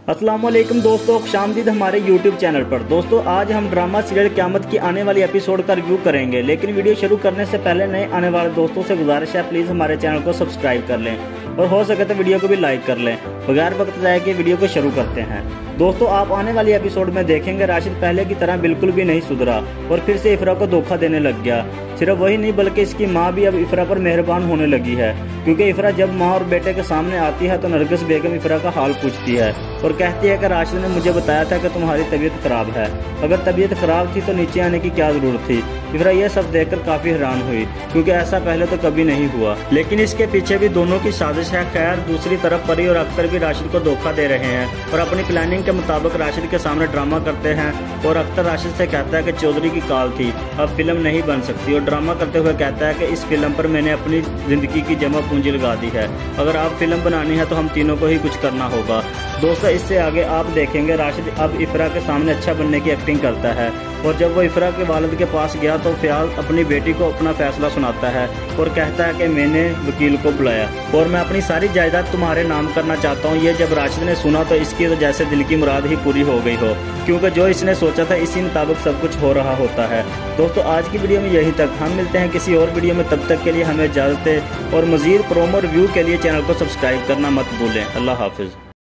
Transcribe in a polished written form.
अस्सलाम वालेकुम दोस्तों, खुशामदीद हमारे YouTube चैनल पर। दोस्तों आज हम ड्रामा सीरियल क़यामत की आने वाली एपिसोड का रिव्यू करेंगे, लेकिन वीडियो शुरू करने से पहले नए आने वाले दोस्तों से गुजारिश है प्लीज़ हमारे चैनल को सब्सक्राइब कर लें और हो सके तो वीडियो को भी लाइक कर लें। बगैर वक्त ज़ाया के वीडियो को शुरू करते हैं। दोस्तों आप आने वाली एपिसोड में देखेंगे राशिद पहले की तरह बिल्कुल भी नहीं सुधरा और फिर से इफ़रा को धोखा देने लग गया। सिर्फ वही नहीं बल्कि इसकी माँ भी अब इफ़रा पर मेहरबान होने लगी है, क्योंकि इफ़रा जब माँ और बेटे के सामने आती है तो नरगिस बेगम इफ़रा का हाल पूछती है और कहती है कि राशिद ने मुझे बताया था कि तुम्हारी तबीयत खराब है, अगर तबीयत खराब थी तो नीचे आने की क्या जरूरत थी। इफ़रा यह सब देखकर काफी हैरान हुई, क्योंकि ऐसा पहले तो कभी नहीं हुआ, लेकिन इसके पीछे भी दोनों की साजिश है। खैर दूसरी तरफ परी और अख्तर भी राशिद को धोखा दे रहे हैं और अपनी प्लानिंग के मुताबिक राशिद के सामने ड्रामा करते हैं और अख्तर राशिद से कहता है कि चौधरी की कॉल थी, अब फिल्म नहीं बन सकती, और ड्रामा करते हुए कहता है कि इस फिल्म पर मैंने अपनी जिंदगी की जमा पूंजी लगा दी है, अगर आप फिल्म बनानी है तो हम तीनों को ही कुछ करना होगा। दोस्तों इससे आगे आप देखेंगे राशिद अब इफ़रा के सामने अच्छा बनने की एक्टिंग करता है, और जब वो इफ़रा के वालिद के पास गया तो फयाज अपनी बेटी को अपना फैसला सुनाता है और कहता है कि मैंने वकील को बुलाया और मैं अपनी सारी जायदाद तुम्हारे नाम करना चाहता हूँ। ये जब राशिद ने सुना तो इसकी तो जैसे दिल की मुराद ही पूरी हो गई हो, क्योंकि जो इसने सोचा था इसी मुताबिक सब कुछ हो रहा होता है। दोस्तों आज की वीडियो में यही तक, हम मिलते हैं किसी और वीडियो में, तब तक के लिए हमें इजाज़त है और मज़ीद प्रोमो रिव्यू के लिए चैनल को सब्सक्राइब करना मत भूलें। अल्लाह हाफिज़।